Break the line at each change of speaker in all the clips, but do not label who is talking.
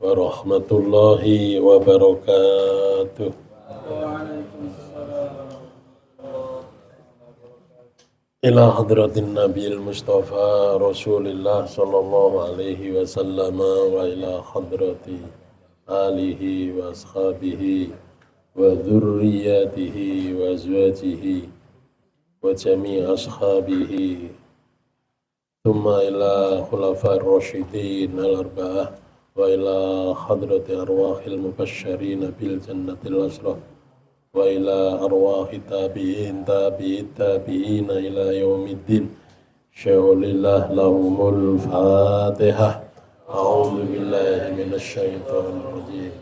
warahmatullahi wabarakatuh. Ila hadratin Nabiil Mustafa Rasulillah sallallahu alaihi wasallam wa ila hadrati alihi wa ashabihi wa dzurriyyatihi wa azwajihi wa jami' ashabihi thumma ila khulafa'ir rasyidin al-arba'ah wa ila hadrati arwahil mubasysyirin bil jannatil asraf wa ila arwahi tabi'in ila yaumiddin sya'ulillah lahumul fatihah. A'udzu billahi minasyaitonir rajim.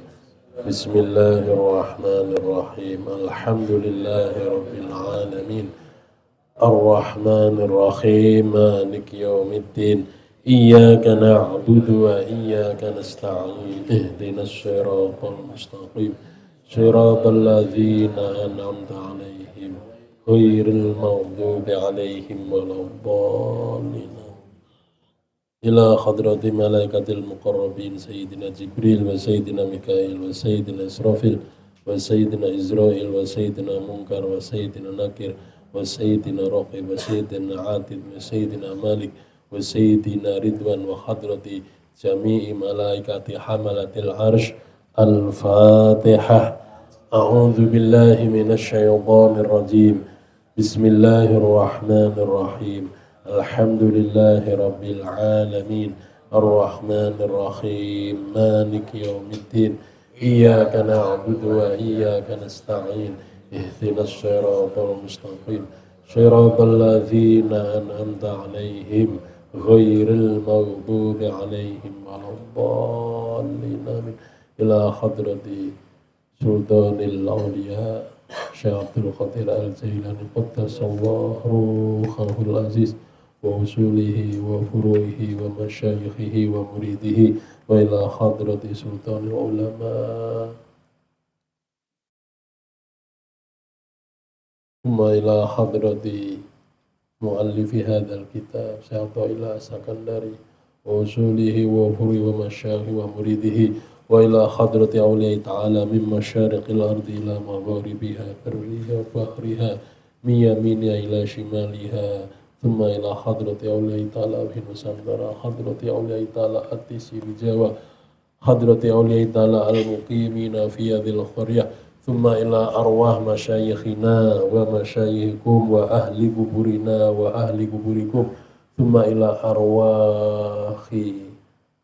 Bismillahirrahmanirrahim. Alhamdulillahi rabbil alamin. Ar-Rahmanir Rahim. Maliki yaumiddin. Iyyaka na'budu wa iyyaka nasta'in. Ihdinas siratal mustaqim. Siratal ladzina an'amta 'alaihim ghairil maghdubi 'alaihim waladdallin. Ila hadrati malaikatil muqarrabin Sayyidina Jibril wa Sayyidina Mikail wa Sayyidina Israfil wa Sayyidina Izrail wa Sayyidina Munkar wa Sayyidina Nakir wa Sayyidina Raqib wa Sayyidina Atid wa Sayyidina Malik wa Sayyidina Ridwan wa hadrati jami'i malaikati hamalatil arsh. Al-Fatihah. A'udzu billahi minasy syaithanir rajim. Bismillahirrahmanirrahim. Alhamdulillahi rabbil alamin. Ar-Rahmanir Rahim. Maliki yaumiddin. Iyyaka na'budu wa iyyaka nasta'in. Ihdinas siratal mustaqim. Siratal ladzina an'amta 'alaihim ghairil maghdubi 'alaihim waladdallin. Amin. Ila hadrati Sultanil Awliya Syekh Abdul Qadir Al-Jailani qaddasallahu ruhahul aziz wa usulihi wa furu'ihi wa masyayikhihi wa muridihi wa ila hadrati Sultanil Ulama wa ila hadrati muallifi hadzal kitab Syekh Thaila Sakandari wa usulihi wa furu'ihi wa masyayikhihi wa muridihi wa ila hadrati awliya ta'ala min masyariqil ardi ila magharibiha barriha bahriha min yaminiha ila shimaliha thumma ila hadrati awliya ta'ala fi nusantara hadrati awliya ta'ala atisi bijawa hadrati awliya ta'ala al-muqimina fi hadhil qaryah thumma ila arwah masyayikhina wa masyayikhikum wa ahli kuburina wa ahli kuburikum thumma ila arwahi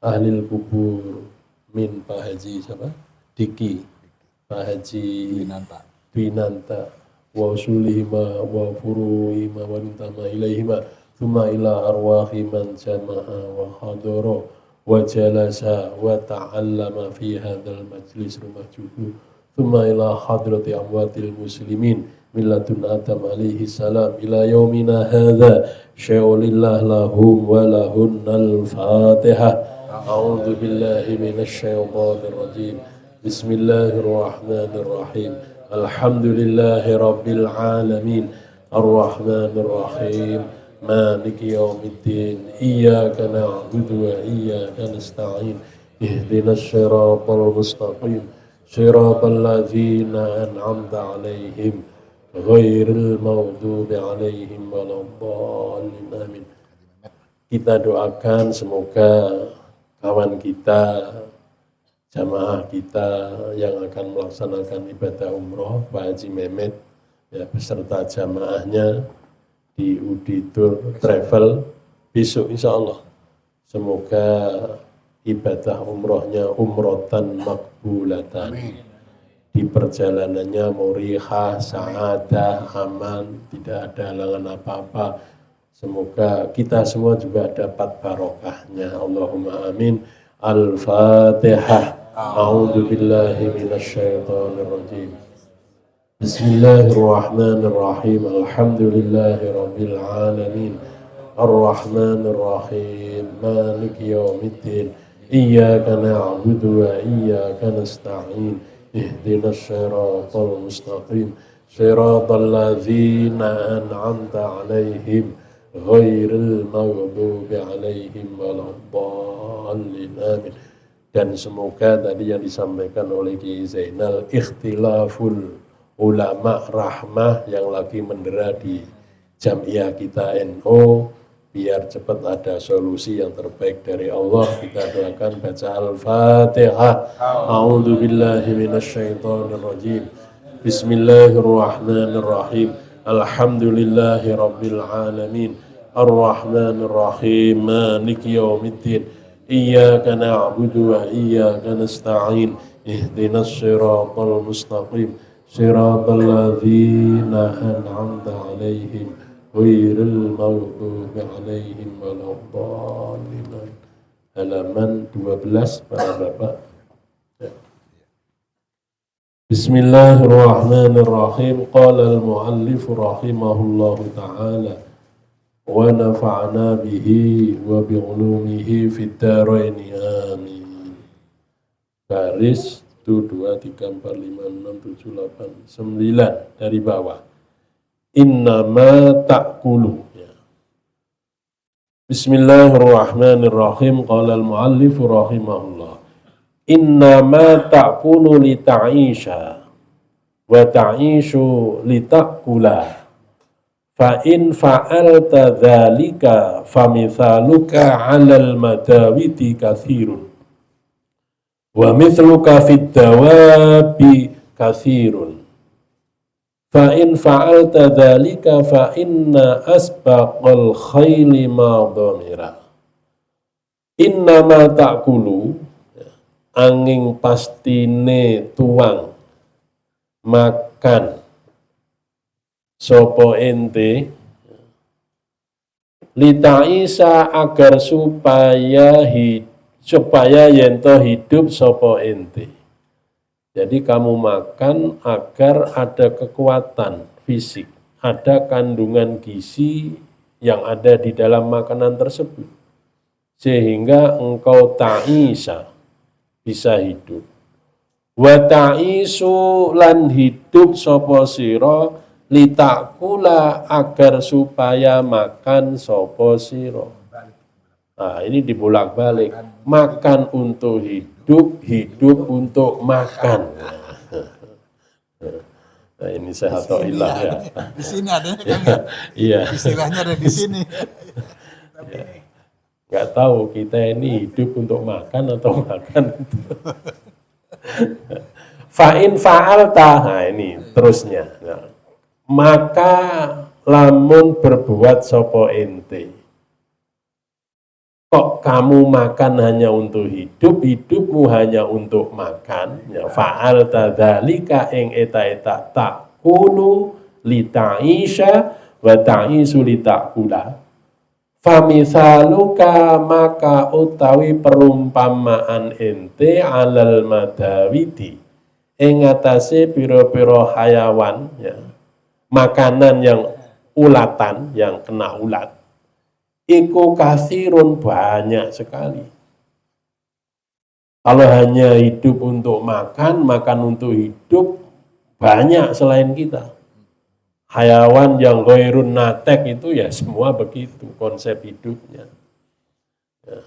ahlil kubur min Pak Haji siapa? Diki Pak Haji Binanta wa usulihima wa furuhima wa intama ilaihima thumma ila arwahi man jama'a wa hadara wa jalasa wa ta'allama fi hadzal majlis rumah juhu thumma ila hadrati amwatil muslimin min ladun Adam alaihi salam ila yaumina hadza sya'ulillah lahum wa lahunnal fatihah. A'udzu billahi minasy syaithanir rajim. Bismillahirrahmanir rahim. Alhamdulillahi rabbil alamin. Ar-Rahmanir Rahim. Maliki yaumiddin. Iyyaka na'budu wa iyyaka nasta'in. Ihdinas siratal mustaqim. Siratal ladzina an'amta 'alaihim ghairil maghdubi 'alaihim waladdallin. Amin. Kita doakan semoga kawan kita, jamaah kita yang akan melaksanakan ibadah umroh, Pak Haji Mehmet, ya, beserta jamaahnya di Uditur Travel besok insya Allah. Semoga ibadah umrohnya umrotan makbulatan. Di perjalanannya murihah, sa'adah, aman, tidak ada halangan apa-apa. Semoga kita semua juga dapat barokahnya. Allahumma amin. Al-Fatihah. A'udzu billahi minasy syaithanir rajim. Bismillahirrahmanirrahim. Alhamdulillahi rabbil alamin. Ar-Rahmanir Rahim. Maliki yaumiddin. Iyyaka na'budu wa iyyaka nasta'in. Ihdinas siratal mustaqim. Siratal ladzina an'amta 'alaihim ghairil maghdubi 'alaihim waladdallin. Amin. Dan semoga tadi yang disampaikan oleh Kiai Zainal, ikhtilaful ulama rahmah yang lagi mendera di Jamiah kita NU, biar cepat ada solusi yang terbaik dari Allah. Kita doakan, baca Al-Fatihah. A'udzu billahi minasyaitonir rajim. Bismillahirrahmanirrahim. Alhamdulillahi rabbil alamin. Ar-Rahmanir Rahim. Maliki yaumiddin. Iyyaka na'budu wa iyyaka nasta'in. Ihdinas siratal mustaqim. Siratal ladzina an'amta 'alaihim ghairil maghdubi 'alaihim waladdallin. Halaman 12 para Bapak. Ya. Bismillahirrahmanirrahim. Qala al-muallif rahimahullahu ta'ala wa nafa'na bihi wa bi'ulumihi fid dharaini amin. Baris 1 2 3 4 5 6 7 8 9 dari bawah. Innama ta'kulu. Ya. Bismillahirrahmanirrahim. Qala al-muallif rahimahullah. Innama ta'kulu li ta'isha wa ta'ishu li ta'kula. Fa in fa'alta dzalika famithaluka 'alal madawiti katsirun wa mithluka fid dawabi katsirun. Fa in fa'alta dzalika fa inna asbaqal khayli madhamira. Innama ta'kulu, angin pastine tuang makan sopo ente litaisa agar supaya yento hidup sopo ente. Jadi kamu makan agar ada kekuatan fisik, ada kandungan gizi yang ada di dalam makanan tersebut, sehingga engkau ta'isa, bisa hidup. Wa ta'isu lan hidup sopo siro litakula agar supaya makan sopo siro. Nah, ini dibolak-balik. Makan untuk hidup, hidup untuk makan. Nah, ini sehat atau ilah ya.
Di sini adanya kan ya?
Iya.
Istilahnya ada di sini.
Ya. Nggak tahu kita ini hidup untuk makan atau makan untuk fa'in fa'alta. Nah, ini terusnya. Nah, maka lamun berbuat sopo ente, kok kamu makan hanya untuk hidup, hidupmu hanya untuk makan, ya, fa'alta dzalika ing eta-eta takulu li ta'isha wa ta'isu li ta'kula. Famisaluka maka utawi perumpamaan ente alal madawiti ing atase pira-pira hayawan, ya, makanan yang ulatan, yang kena ulat, iku katsirun banyak sekali. Kalau hanya hidup untuk makan, makan untuk hidup, banyak selain kita. Hayawan yang ghairun natek itu ya semua begitu konsep hidupnya. Ya.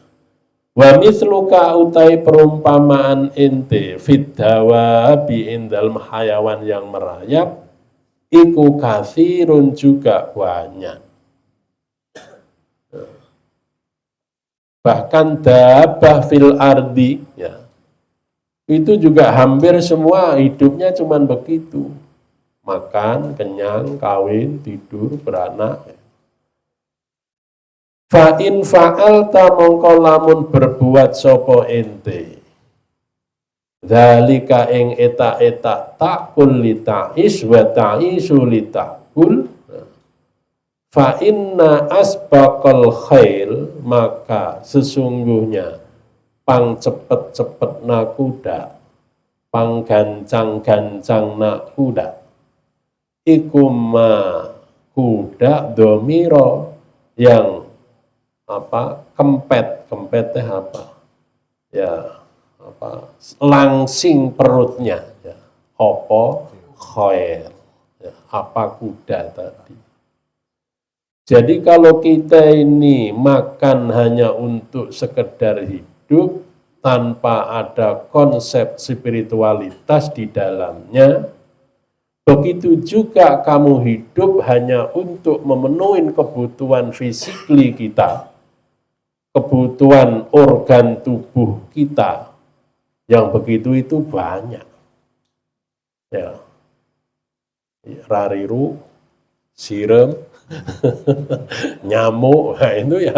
Wa misluka utai perumpamaan ente fit dawabi indal hayawan yang merayap, iku katsirun juga banyak. Bahkan dabah fil ardi, ya, itu juga hampir semua hidupnya cuman begitu. Makan, kenyang, kawin, tidur, beranak. Fa in fa'alta mongko lamun berbuat sopo ente dzalika ing eta-eta takul li ta'is wa ta'isu li ta'kul, fa inna asbaqal khail maka sesungguhnya pang cepet-cepet nakuda, pang gancang-gancang nakuda, iku ma kuda domiro yang apa kempet teh apa ya, apa langsing perutnya, ya, opo khair, ya, apa kuda tadi. Jadi kalau kita ini makan hanya untuk sekedar hidup, tanpa ada konsep spiritualitas di dalamnya, begitu juga kamu hidup hanya untuk memenuhi kebutuhan fisikly kita, kebutuhan organ tubuh kita, yang begitu itu banyak. Ya. Rariru, sirem, nyamuk, nah itu ya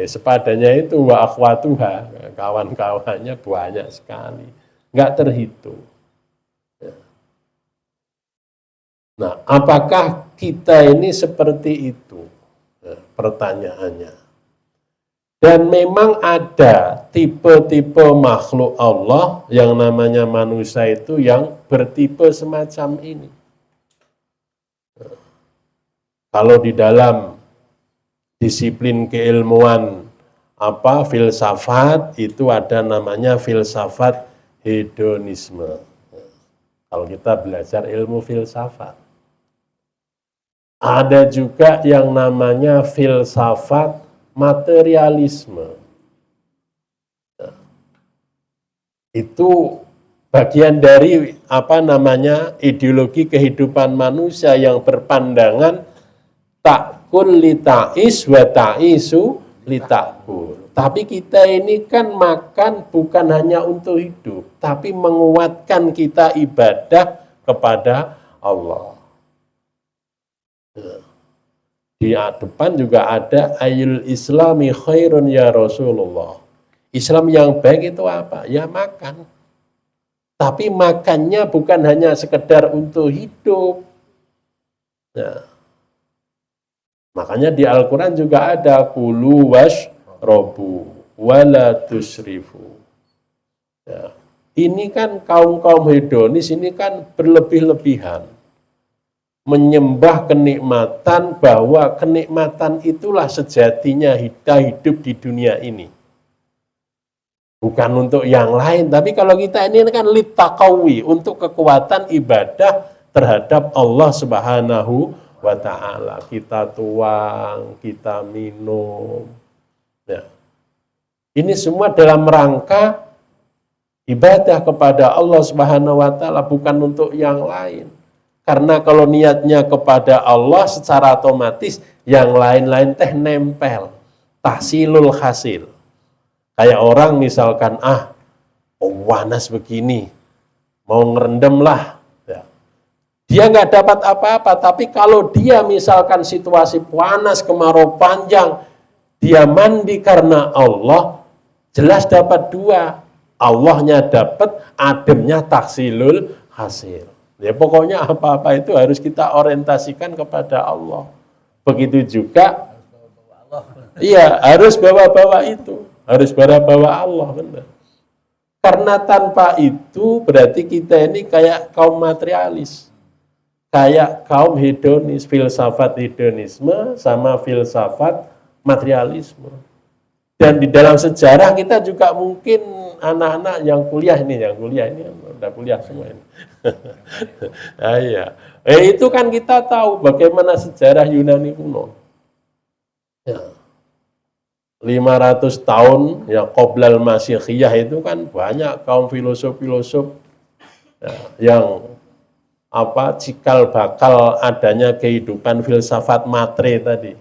sepadanya itu wa akhwatuha, kawan-kawannya banyak sekali, nggak terhitung. Nah, apakah kita ini seperti itu? Nah, pertanyaannya. Dan memang ada tipe-tipe makhluk Allah yang namanya manusia itu yang bertipe semacam ini. Kalau di dalam disiplin keilmuan filsafat itu ada namanya filsafat hedonisme. Kalau kita belajar ilmu filsafat. Ada juga yang namanya filsafat materialisme. Itu bagian dari ideologi kehidupan manusia yang berpandangan ta'kul li ta'is wa ta'isu li ta'kul. Tapi kita ini kan makan bukan hanya untuk hidup, tapi menguatkan kita ibadah kepada Allah. Di depan juga ada ayul islami khairun ya Rasulullah. Islam yang baik itu apa? Ya makan. Tapi makannya bukan hanya sekedar untuk hidup. Nah, makanya di Al-Quran juga ada kulu washrobu wala tusrifu. Ya. Ini kan kaum-kaum hedonis ini kan berlebih-lebihan. Menyembah kenikmatan, bahwa kenikmatan itulah sejatinya kita hidup di dunia ini. Bukan untuk yang lain, tapi kalau kita ini kan litaqawi, untuk kekuatan ibadah terhadap Allah Subhanahu wa ta'ala. Kita tuang, kita minum. Ya. Ini semua dalam rangka ibadah kepada Allah Subhanahu wa ta'ala, bukan untuk yang lain. Karena kalau niatnya kepada Allah secara otomatis yang lain-lain teh nempel. Tahsilul hasil. Kayak orang misalkan, panas begini, mau ngerendam lah. Ya. Dia nggak dapat apa-apa, tapi kalau dia misalkan situasi panas, kemarau panjang, dia mandi karena Allah, jelas dapat dua. Allahnya dapat, ademnya tahsilul hasil. Ya pokoknya apa-apa itu harus kita orientasikan kepada Allah. Begitu juga, iya harus bawa-bawa itu, harus bawa-bawa Allah, benar. Karena tanpa itu berarti kita ini kayak kaum materialis, kayak kaum hedonis, filsafat hedonisme sama filsafat materialisme. Dan di dalam sejarah kita juga mungkin anak-anak yang kuliah ini udah kuliah semua ini. Iya. Itu kan kita tahu bagaimana sejarah Yunani kuno. Ya. 500 tahun ya qoblal Masihiyah itu kan banyak kaum filosof-filosof yang cikal bakal adanya kehidupan filsafat matre tadi.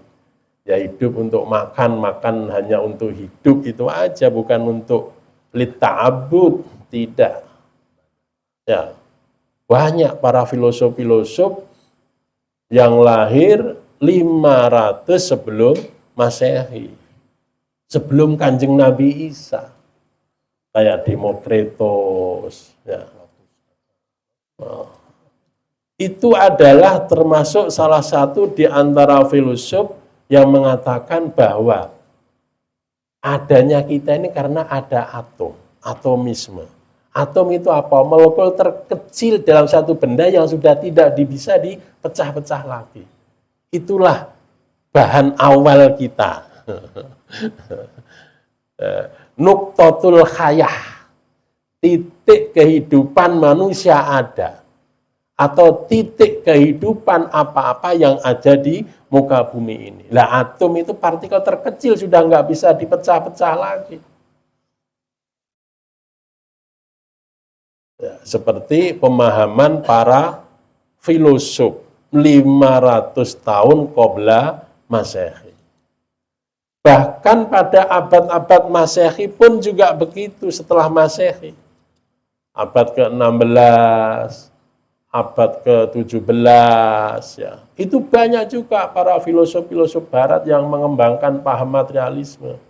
Ya hidup untuk makan hanya untuk hidup itu aja, bukan untuk litta'abud, tidak. Ya, banyak para filosof-filosof yang lahir 500 sebelum Masehi, sebelum Kanjeng Nabi Isa, kayak Demokritos. Ya. Itu adalah termasuk salah satu di antara filosof yang mengatakan bahwa adanya kita ini karena ada atom, atomisme. Atom itu apa? Molekul terkecil dalam satu benda yang sudah tidak bisa dipecah-pecah lagi. Itulah bahan awal kita. Nuqtatul hayah, titik kehidupan manusia ada. Atau titik kehidupan apa-apa yang ada di muka bumi ini. Lah atom itu partikel terkecil sudah nggak bisa dipecah-pecah lagi. Ya, seperti pemahaman para filosof 500 tahun qabla Masehi. Bahkan pada abad-abad Masehi pun juga begitu setelah Masehi. Abad ke-16, abad ke-17, ya. Itu banyak juga para filosof-filosof barat yang mengembangkan paham materialisme.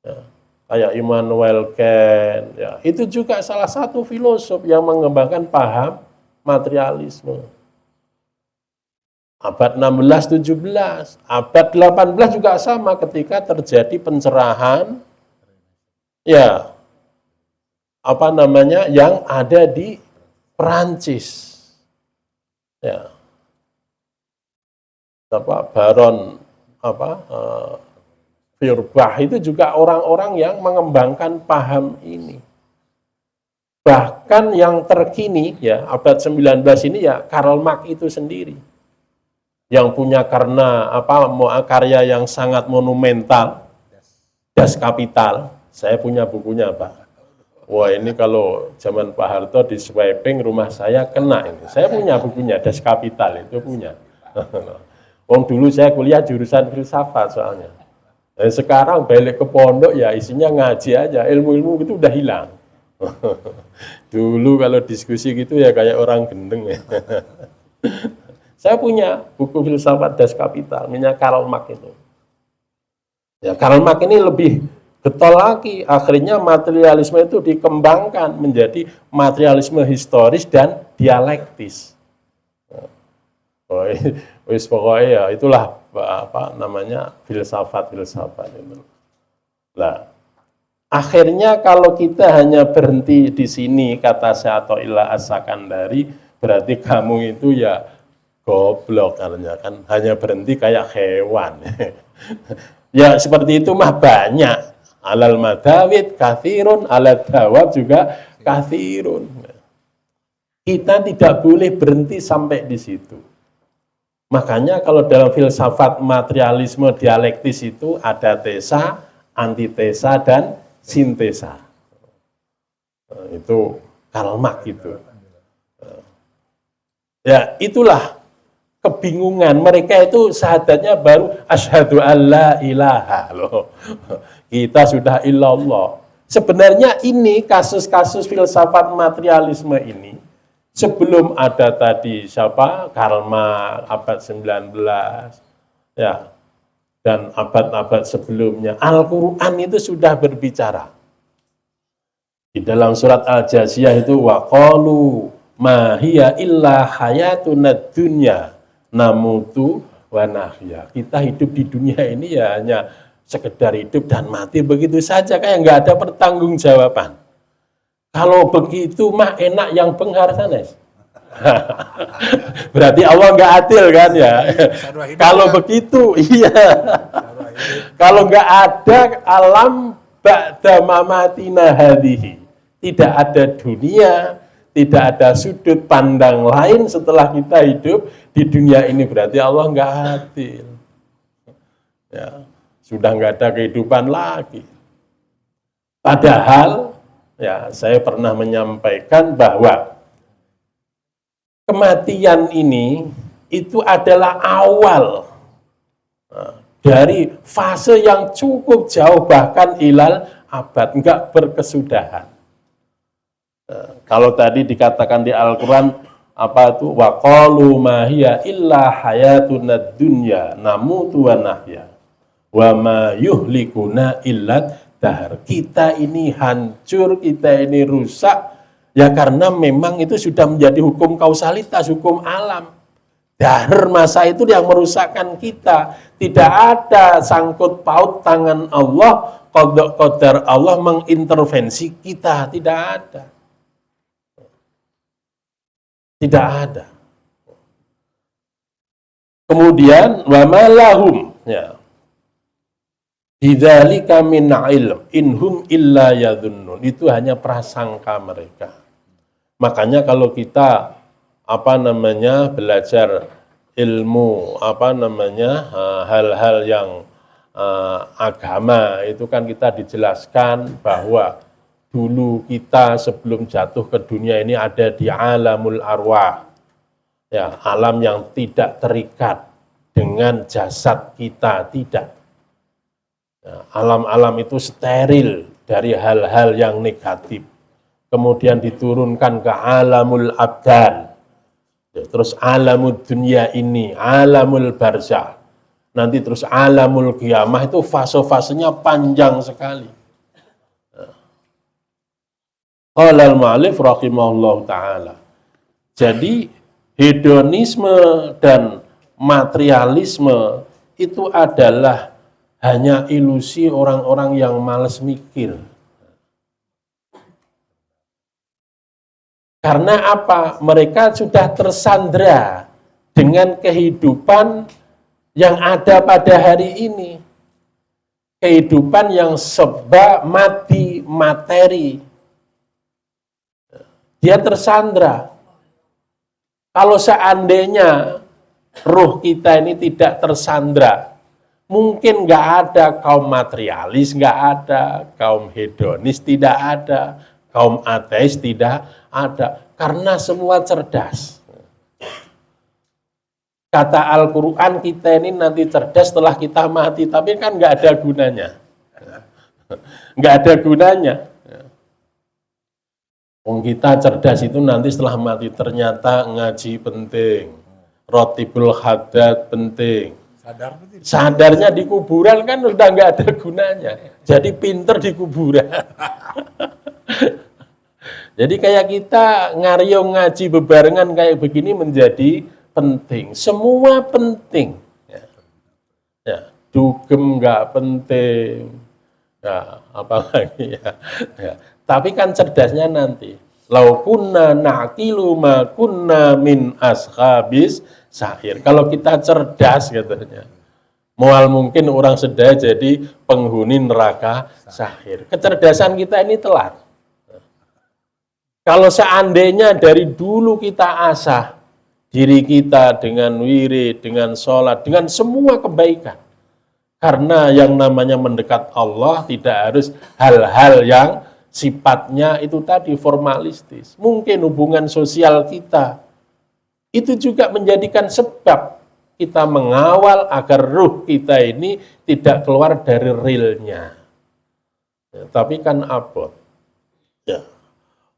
Ya. Kayak Immanuel Kant, ya. Itu juga salah satu filosof yang mengembangkan paham materialisme. Abad 16-17, abad 18 juga sama ketika terjadi pencerahan, ya, yang ada di Perancis, ya, Baron Feuerbach itu juga orang-orang yang mengembangkan paham ini. Bahkan yang terkini, ya, abad 19 ini ya Karl Marx itu sendiri yang punya karya yang sangat monumental, Das Kapital. Saya punya bukunya, Pak. Wah, ini kalau zaman Pak Harto di swiping rumah saya kena ini. Saya punya bukunya, Das Kapital itu punya. Wong dulu saya kuliah jurusan filsafat soalnya. Dan sekarang balik ke pondok ya isinya ngaji aja, ilmu-ilmu itu udah hilang. Dulu kalau diskusi gitu ya kayak orang gendeng ya. Saya punya buku filsafat Das Kapital, minyak Karl Marx itu. Ya, Karl Marx ini lebih getol lagi, akhirnya materialisme itu dikembangkan menjadi materialisme historis dan dialektis. Pokoknya ya itulah filsafat itu. Nah, akhirnya kalau kita hanya berhenti di sini kata Syathoillah As-Sakandari, berarti kamu itu ya goblok katanya kan, hanya berhenti kayak hewan. Ya seperti itu mah banyak. Alal madawid kathirun, alal dawab juga kathirun. Kita tidak boleh berhenti sampai di situ. Makanya kalau dalam filsafat materialisme dialektis itu ada tesa, antitesa, dan sintesa. Nah, itu Karl Marx itu. Ya itulah kebingungan mereka itu syahadatnya baru asyhadu alla ilaha loh. Kita sudah illallah. Sebenarnya ini kasus-kasus filsafat materialisme ini sebelum ada tadi Karl Marx abad 19 ya dan abad-abad sebelumnya Al-Qur'an itu sudah berbicara. Di dalam surat Al-Jathiyah itu waqalu ma hiya illa hayatunad dunya namutu wa nahya. Kita hidup di dunia ini ya hanya sekedar hidup dan mati begitu saja, kayak nggak ada pertanggungjawaban. Kalau begitu mah enak yang benghar sanes. Berarti Allah nggak adil kan ya? Kalau begitu, iya. Kalau nggak ada alam ba'da mamatina hadhihi, tidak ada dunia, tidak ada sudut pandang lain setelah kita hidup di dunia ini, berarti Allah nggak adil. Ya, sudah nggak ada kehidupan lagi. Padahal, ya saya pernah menyampaikan bahwa kematian ini itu adalah awal dari fase yang cukup jauh, bahkan ilal abad, nggak berkesudahan. Kalau tadi dikatakan di Al-Quran apa itu waqalu ma hiya illa hayatunad dunya namutu wa nahya wa ma yuhlikuna illa dahar. Kita ini hancur, kita ini rusak ya karena memang itu sudah menjadi hukum kausalitas, hukum alam. Dahar masa itu yang merusakkan kita. Tidak ada sangkut paut tangan Allah, qada qadar Allah mengintervensi kita, tidak ada. Tidak ada. Kemudian wa malahum ya. Bidzalika min ilm inhum illa yadhunnun. Itu hanya prasangka mereka. Makanya kalau kita belajar ilmu hal-hal yang agama itu kan kita dijelaskan bahwa dulu kita sebelum jatuh ke dunia ini ada di alamul arwah. Ya, alam yang tidak terikat dengan jasad kita, tidak. Ya, alam-alam itu steril dari hal-hal yang negatif. Kemudian diturunkan ke alamul abdan. Ya, terus alamul dunia ini, alamul barzah. Nanti terus alamul qiyamah, itu fase-fasenya panjang sekali. Qala al-mu'allif rahimahullah ta'ala. Jadi hedonisme dan materialisme itu adalah hanya ilusi orang-orang yang malas mikir. Karena apa? Mereka sudah tersandra dengan kehidupan yang ada pada hari ini. Kehidupan yang serba mati materi. Dia tersandra. Kalau seandainya ruh kita ini tidak tersandra, mungkin nggak ada kaum materialis, nggak ada kaum hedonis, tidak ada kaum ateis, tidak ada, karena semua cerdas. Kata Al-Quran, kita ini nanti cerdas setelah kita mati, tapi kan nggak ada gunanya. Nggak ada gunanya. Kita cerdas itu nanti setelah mati, ternyata ngaji penting, rotibul haddad penting. Sadarnya di kuburan kan udah nggak ada gunanya. Jadi pinter di kuburan. Jadi kayak kita ngariung ngaji bebarengan kayak begini menjadi penting. Semua penting. Ya, dugem nggak penting. Ya, apalagi ya. Ya. Tapi kan cerdasnya nanti. Lau kunna na'qilu ma kunna min ashabis sa'ir. Kalau kita cerdas katanya. Mual mungkin orang sedaya jadi penghuni neraka sa'ir. Kecerdasan kita ini telat. Kalau seandainya dari dulu kita asah diri kita dengan wirid, dengan sholat, dengan semua kebaikan. Karena yang namanya mendekat Allah tidak harus hal-hal yang sifatnya itu tadi formalistis. Mungkin hubungan sosial kita itu juga menjadikan sebab kita mengawal agar ruh kita ini tidak keluar dari realnya. Ya, tapi kan abot. Ya.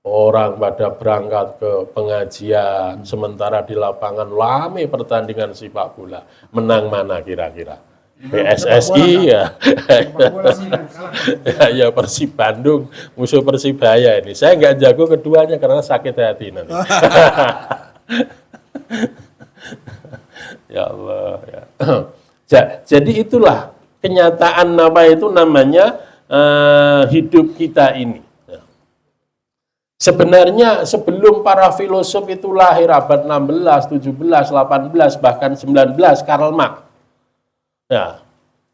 Orang pada berangkat ke pengajian, sementara di lapangan rame pertandingan sepak bola. Menang mana kira-kira? PSSI ya. Ya Persib Bandung, musuh Persibaya ini. Saya nggak jago keduanya karena sakit hati nanti. Ya Allah. Ya. Jadi itulah kenyataan itu namanya hidup kita ini. Sebenarnya sebelum para filosof itu lahir abad 16, 17, 18, bahkan 19, Karl Marx. Ya,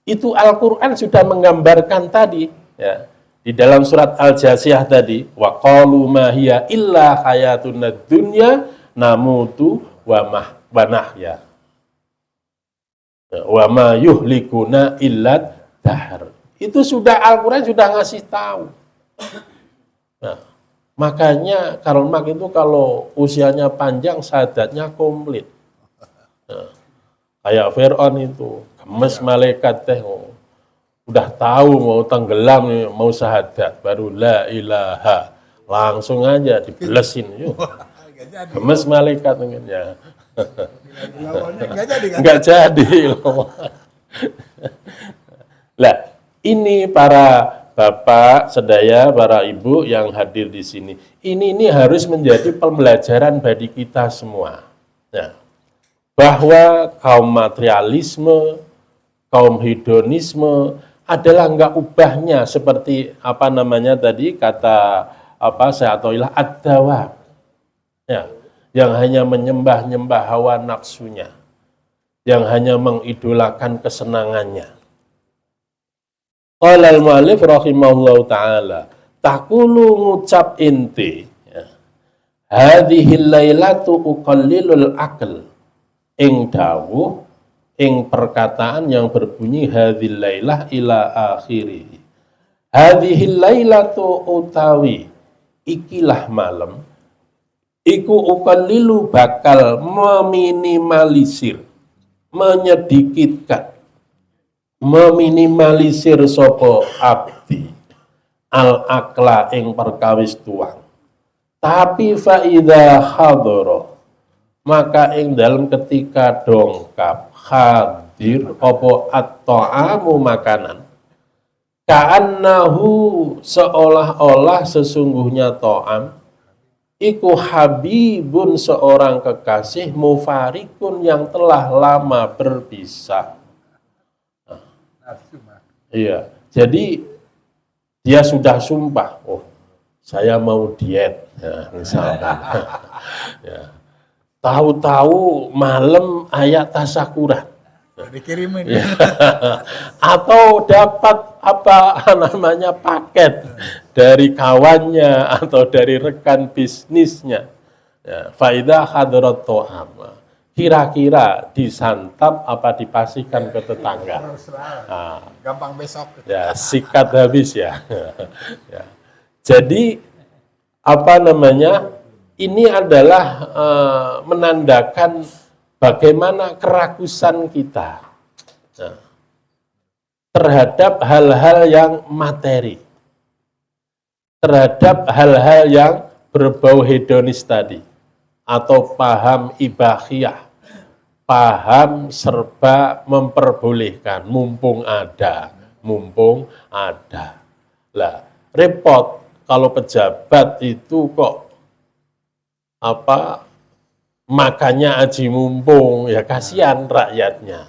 itu Al-Quran sudah menggambarkan tadi, ya, di dalam surat Al-Jasiyah tadi, wa qalu ma hiya illa hayatuna dunya namutu wa nahya. Wa ma yuhlikuna illa dahr. Itu sudah Al-Quran sudah ngasih tahu. Nah, makanya Karl Marx itu kalau usianya panjang, syahadatnya komplit. Nah, kayak Fir'aun itu, gemes malaikat teh, udah tahu mau tenggelam, mau syahadat, baru la ilaha, langsung aja dibelesin. Gemes malaikat mungkin ya. Nggak jadi. Lah, ini para bapak, sedaya, para ibu yang hadir di sini. Ini harus menjadi pembelajaran bagi kita semua. Nah, bahwa kaum materialisme, kaum hedonisme adalah enggak ubahnya seperti apa namanya tadi kata Syaikhul ad-dawab. Ya, yang hanya menyembah-nyembah hawa nafsunya, yang hanya mengidolakan kesenangannya. Qala al-mu'allif rahimahullahu ta'ala, taqulu ngucap inti, ya, hadhil lailatu uqallilul aql, ing dawuh, ing perkataan yang berbunyi hadhil lailah ila akhiri. Hadhil lailatu utawi ikilah malam iku uqallilu bakal meminimalisir, menyedikitkan, meminimalisir sapa abdi al akla ing perkawis tuang. Tapi faida hadara maka ing dalam ketika dongkap hadir apa at-ta'amu makanan ka'annahu seolah-olah sesungguhnya ta'am iku habibun seorang kekasih mufarikun yang telah lama berpisah. Iya, jadi dia sudah sumpah, oh saya mau diet, ya, misalkan. Ya. Tahu-tahu malam ayat tasyakuran.
Dikirimin.
Ya. Atau dapat apa namanya paket dari kawannya atau dari rekan bisnisnya. Ya. Faidah hadrat to'am. Kira-kira disantap apa dipasihkan ke tetangga. Nah,
Gampang besok.
ya sikat habis ya. Ya. Jadi apa namanya? Ini adalah menandakan bagaimana kerakusan kita terhadap hal-hal yang materi, terhadap hal-hal yang berbau hedonis tadi, atau paham ibahiyah, paham serba memperbolehkan, mumpung ada. Lah, repot kalau pejabat itu kok makannya aji mumpung, ya kasihan rakyatnya.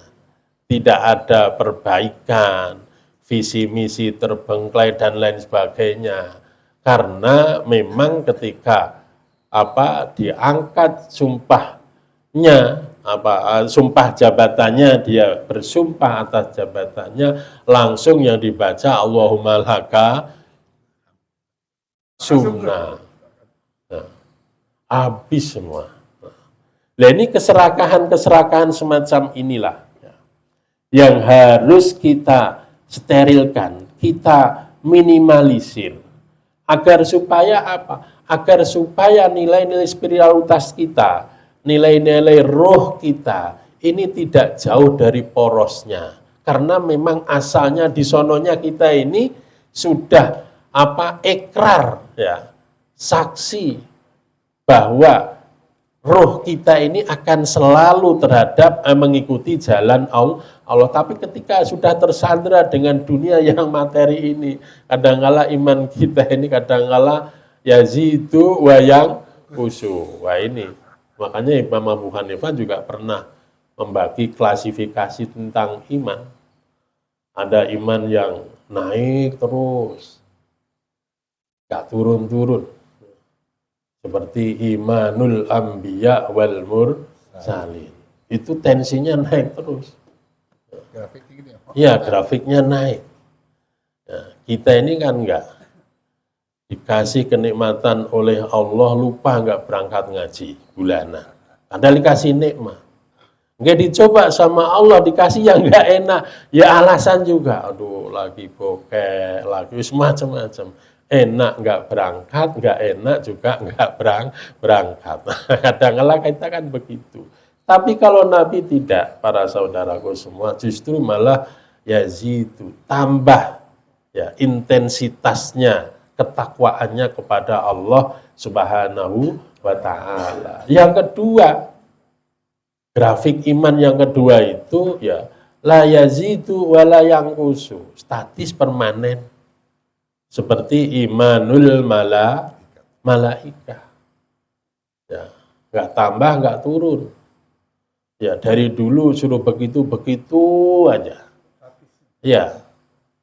Tidak ada perbaikan, visi misi terbengkalai dan lain sebagainya. Karena memang ketika diangkat sumpahnya, sumpah jabatannya, dia bersumpah atas jabatannya, langsung yang dibaca Allahumma laka sumna. Nah, habis semua. Nah, ini keserakahan semacam inilah yang harus kita sterilkan, kita minimalisir. Agar supaya apa? Agar supaya nilai-nilai spiritualitas kita, nilai-nilai roh kita, ini tidak jauh dari porosnya. Karena memang asalnya di sononya kita ini sudah ikrar, ya, saksi bahwa roh kita ini akan selalu terhadap mengikuti jalan Allah. Tapi ketika sudah tersandra dengan dunia yang materi ini, kadangkala iman kita ini kadangkala yazidu wa yang khusu. Wah ini, makanya Imam Abu Hanifah juga pernah membagi klasifikasi tentang iman. Ada iman yang naik terus, gak turun-turun. Seperti imanul anbiya wal mursalin. Itu tensinya naik terus. Ya, grafiknya naik. Nah, kita ini kan enggak dikasih kenikmatan oleh Allah, lupa enggak berangkat ngaji bulanan. Padahal dikasih nikmat. Enggak dicoba sama Allah, dikasih yang enggak enak. Ya alasan juga, aduh lagi bokeh, lagi macam-macam. Enak nggak berangkat, nggak enak juga nggak berangkat. Kadang-kadang kita kan begitu. Tapi kalau Nabi tidak, para saudaraku semua, justru malah yazidu, tambah ya intensitasnya, ketakwaannya kepada Allah Subhanahu wa Ta'ala. Yang kedua, grafik iman yang kedua itu ya la yazidu wa la yanqusu, statis permanen. Seperti imanul malaika. Ya, nggak tambah, nggak turun. Ya, dari dulu suruh begitu-begitu aja. Ya,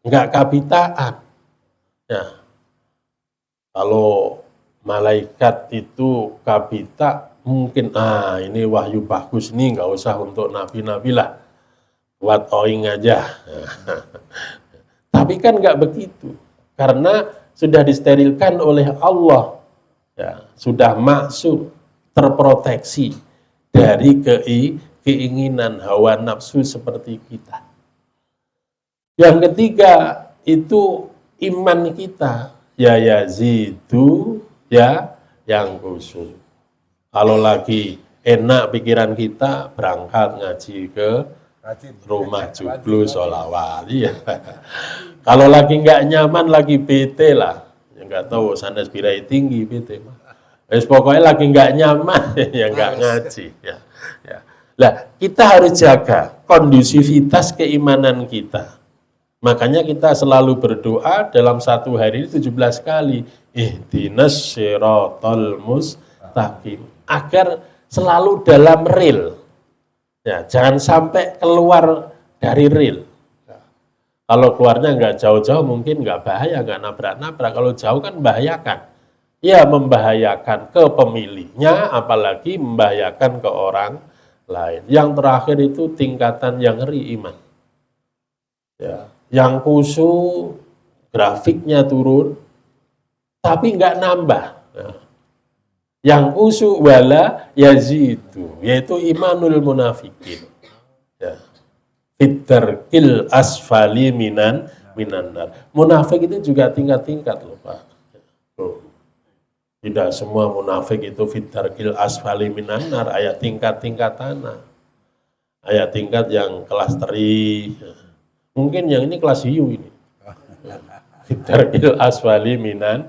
nggak kabitaan. Ya, kalau malaikat itu kabita, mungkin ini wahyu bagus nih, nggak usah untuk nabi-nabi lah. Buat oing aja. Tapi kan nggak begitu. Karena sudah disterilkan oleh Allah, ya, sudah maksud, terproteksi dari keinginan hawa nafsu seperti kita. Yang ketiga itu iman kita ya yazidu ya yang khusyuk. Kalau lagi enak pikiran kita, berangkat ngaji ke rumah jublu sholawat. Iya. Kalau lagi nggak nyaman, lagi bete lah, ya nggak tahu sanes birai tinggi bete. Pokoknya lagi nggak nyaman, ya nggak ngaji. Ya. Lah, kita harus jaga kondusivitas keimanan kita. Makanya kita selalu berdoa dalam satu hari ini 17 kali. Ihdinas siratal mustaqim. Agar selalu dalam real. Ya, jangan sampai keluar dari real. Kalau keluarnya nggak jauh-jauh mungkin nggak bahaya, nggak nabrak-nabrak. Kalau jauh kan membahayakan. Ya membahayakan ke pemilihnya, apalagi membahayakan ke orang lain. Yang terakhir itu tingkatan yang ngeri iman. Ya, yang khusyuk, grafiknya turun, tapi nggak nambah. Ya. Yang khusyuk wala yazidu, yaitu imanul munafikin. Ya. Fitarkil asfali minan nar. Munafik itu juga tingkat-tingkat loh Pak. Tidak semua munafik itu fitarkil asfali minan nar, ayat tingkat-tingkatan. Ayat tingkat yang kelas teri. Mungkin yang ini kelas hiu ini. Fitarkil asfali minan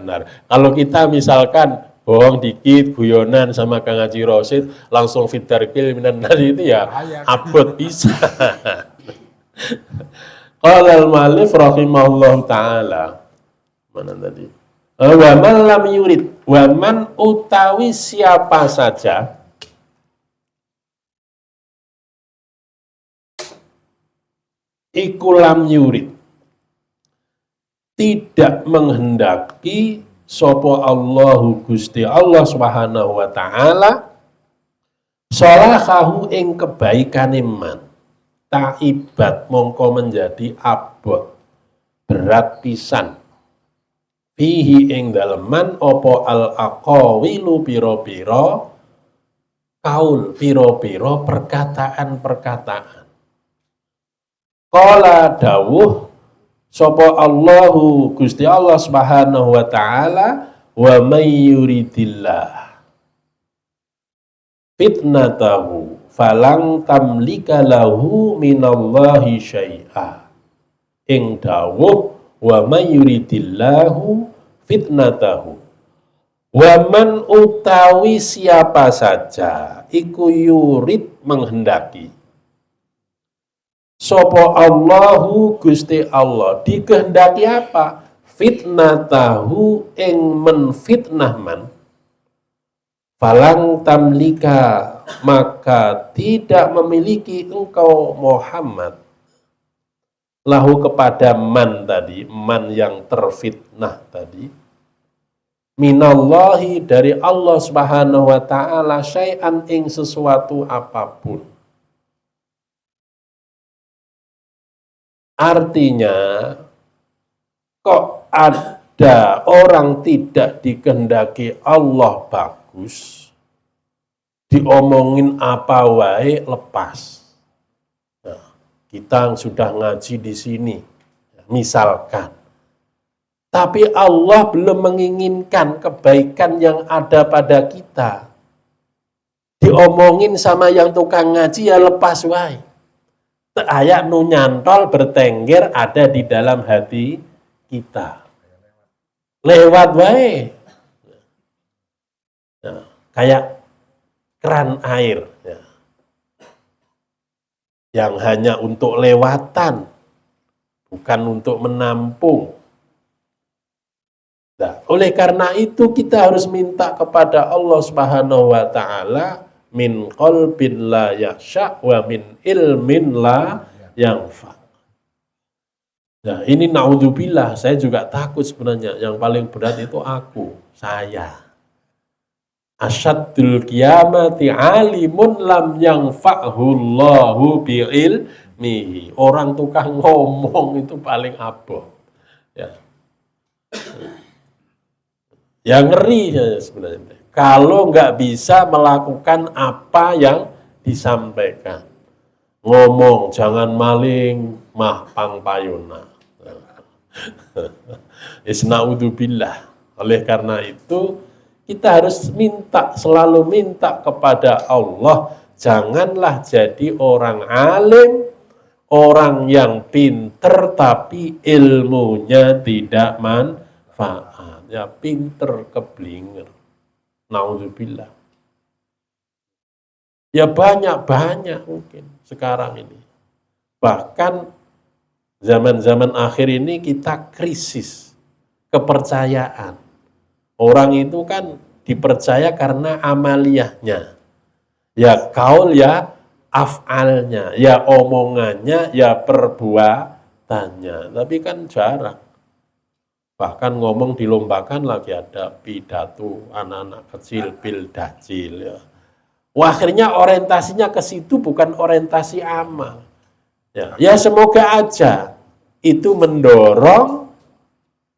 nar. Kalau kita misalkan bohong dikit, guyonan sama Kang Haji Rosid, langsung fitarkil minan nar itu ya abot bisa. Qala al-mu'allif rahimahullah ta'ala. Mana tadi? Wa man lam yurid, wa man utawi siapa saja iku lam yurid, tidak menghendaki sapa Allahu Gusti Allah Subhanahu wa taala sholahahu ing kebaikan iman, taibat mongko menjadi abot berat pisan fihi ing daleman opo al aqawilu piro-piro kaul, piro-piro perkataan-perkataan. Qala dawuh sapa Allahu Gusti Allah Subhanahu wa taala, wa may yuridillah fitnatahu falang tamlika lahu minallahi syai'a. Ing dawuh wa may yuridillahu fitnatahu, wa man utawi siapa saja iku yurid menghendaki sapa Allahu Gusti Allah, dikehendaki apa? Fitnatahu ing menfitnah man, falang tamlika maka tidak memiliki engkau Muhammad lahu kepada man tadi, man yang terfitnah tadi, minallahi dari Allah Subhanahu wa taala syai'an ing sesuatu apapun. Artinya kok ada orang tidak dikehendaki Allah bagus, diomongin apa wae lepas. Nah, kita sudah ngaji di sini, misalkan, tapi Allah belum menginginkan kebaikan yang ada pada kita, diomongin sama yang tukang ngaji ya lepas wae. Ayat nu nyantol bertengger ada di dalam hati kita, lewat wae. Nah, kayak keran air ya, yang hanya untuk lewatan, bukan untuk menampung. Nah, oleh karena itu kita harus minta kepada Allah Subhanahu wa taala min qalbin la yakhsha wa min ilmin la yanfa. Nah, ini naudzubillah, saya juga takut sebenarnya. Yang paling berat itu saya. Asyaddul qiyamati alimun lam yanfa'hullahu bi'ilmihi. Orang tukang ngomong itu paling abot. Ya. Yang ngeri sebenarnya. Kalau nggak bisa melakukan apa yang disampaikan. Ngomong, jangan maling, mah pang payuna. Isna'udzubillah. Oleh karena itu, kita harus minta, selalu minta kepada Allah, janganlah jadi orang alim, orang yang pinter tapi ilmunya tidak manfaat. Ya pinter keblinger. Na'udzubillah. Ya banyak mungkin sekarang ini. Bahkan zaman-zaman akhir ini kita krisis kepercayaan. Orang itu kan dipercaya karena amaliyahnya. Ya kaul, ya af'alnya, ya omongannya, ya perbuatannya. Tapi kan jarang. Bahkan ngomong dilombakan lagi, ada pidato anak-anak kecil, bil dajil. Ya. Wah, akhirnya orientasinya ke situ, bukan orientasi amal. Ya semoga aja itu mendorong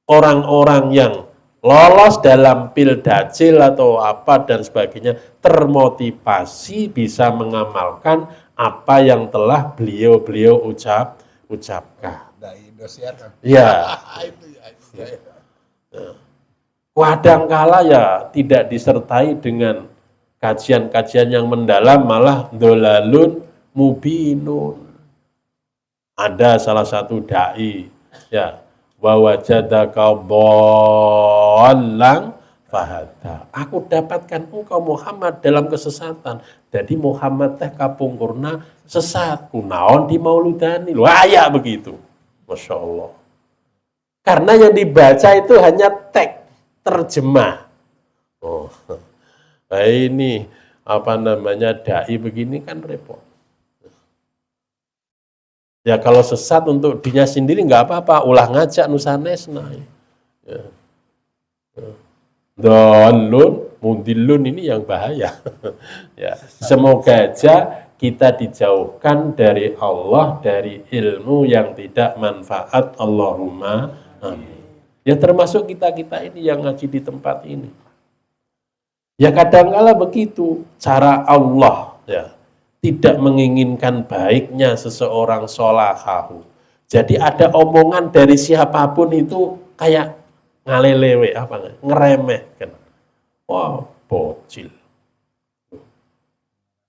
orang-orang yang lolos dalam pil dajil atau apa dan sebagainya termotivasi bisa mengamalkan apa yang telah beliau ucapkan. Ya. Kadangkala ya tidak disertai dengan kajian-kajian yang mendalam, malah dolalun mubinun. Ada salah satu dai, ya, wa wajadaka dhallan fahada. Aku dapatkan engkau Muhammad dalam kesesatan. Jadi Muhammad teh kapungkurna sesat. Kunaon di mauludani. Layak begitu. Masya Allah. Karena yang dibaca itu hanya teks, terjemah. Oh, nah ini apa namanya dai begini kan repot. Ya kalau sesat untuk dirinya sendiri nggak apa-apa, ulah ngajak nusanesna. Ya. Dhalun, mudillun ini yang bahaya. Ya, semoga aja kita dijauhkan dari Allah, dari ilmu yang tidak manfaat. Allahumma amin. Ya termasuk kita-kita ini yang ngaji di tempat ini. Ya kadang-kala begitu cara Allah, ya. Tidak menginginkan baiknya seseorang sholahahu. Jadi ada omongan dari siapapun itu kayak ngalelewe, ngeremehkan. Wah, bocil.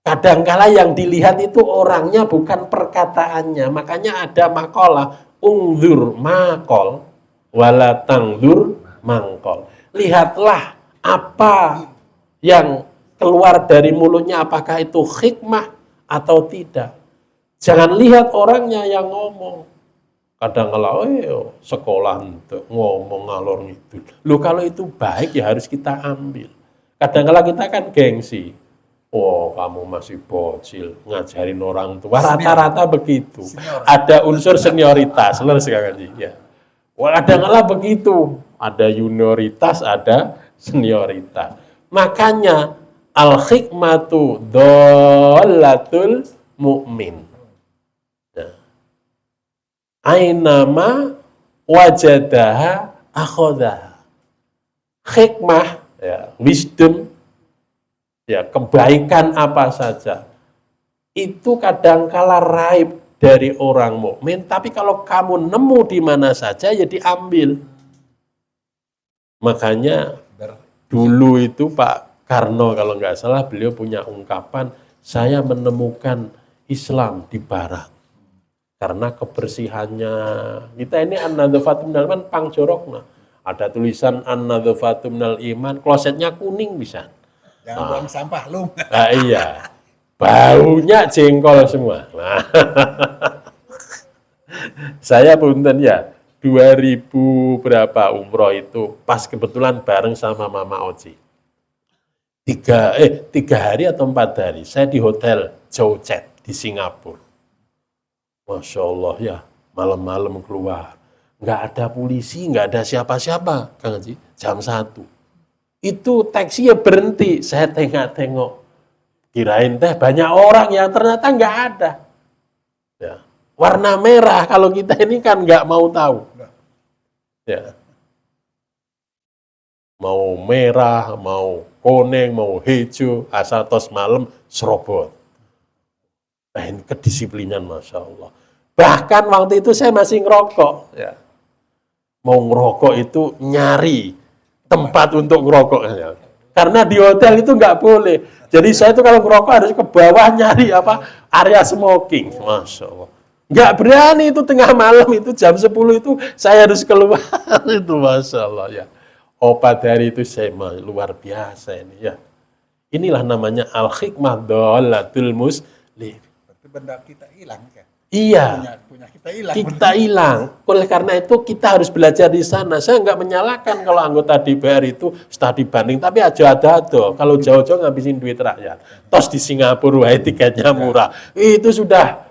Kadangkala yang dilihat itu orangnya bukan perkataannya. Makanya ada makalah, ungdur makol, wala tangdur mangkol. Lihatlah apa yang keluar dari mulutnya, apakah itu hikmah atau tidak. Jangan lihat orangnya yang ngomong. Kadang-kala sekolah ngomong ngalor ngidul. Loh kalau itu baik ya harus kita ambil. Kadang-kala kita kan gengsi. Oh kamu masih bocil, ngajarin orang tua. Rata-rata begitu. Ada unsur senioritas. Ya. Kadang-kala begitu. Ada junioritas, ada senioritas. Makanya al-hikmatu dhalatul mu'min. Ainama wajadaha akhodaha. Hikmah, ya, wisdom, ya, kebaikan apa saja, itu kadangkala raib dari orang mukmin, tapi kalau kamu nemu di mana saja, ya diambil. Makanya dulu itu Pak Karno kalau nggak salah beliau punya ungkapan, saya menemukan Islam di Barat karena kebersihannya. Kita ini an-nadzafatu minal iman pangjorokna. Ada tulisan an-nadzafatu minal iman, klosetnya kuning bisa.
Jangan buang sampah lu.
Nah, iya, baunya jengkol semua. Nah. Saya punten ya, 2000 berapa umroh itu pas kebetulan bareng sama Mama Oci. 3 hari atau 4 hari saya di hotel Jaucet di Singapura. Masya Allah ya, malam-malam keluar, nggak ada polisi, nggak ada siapa-siapa, Kang Haji, jam 1. Itu taksi ya berhenti, saya tengok-tengok, kirain teh banyak orang yang ternyata nggak ada. Ya. Warna merah, kalau kita ini kan nggak mau tahu. Ya. Mau merah, mau kuning, mau hijau, asal tos malam serobot. Nah ini kedisiplinan Masya Allah. Bahkan waktu itu saya masih ngerokok. Ya. mau ngerokok itu nyari tempat untuk ngerokok. Karena di hotel itu nggak boleh. Jadi saya itu kalau ngerokok harus ke bawah nyari area smoking. Masya Allah. Nggak berani itu tengah malam itu jam 10 itu saya harus keluar itu Masya Allah ya. Obat dari itu saya luar biasa ini ya. Inilah namanya al-hikmah dhalatul muslim.
Berarti benda kita hilang kan?
Iya.
Punya kita hilang.
Kita hilang. Oleh karena itu kita harus belajar di sana. Saya nggak menyalahkan kalau anggota DPR itu studi banding, tapi aja ada tuh. Kalau jauh-jauh ngabisin duit rakyat. Tos di Singapura, tiketnya murah. Itu sudah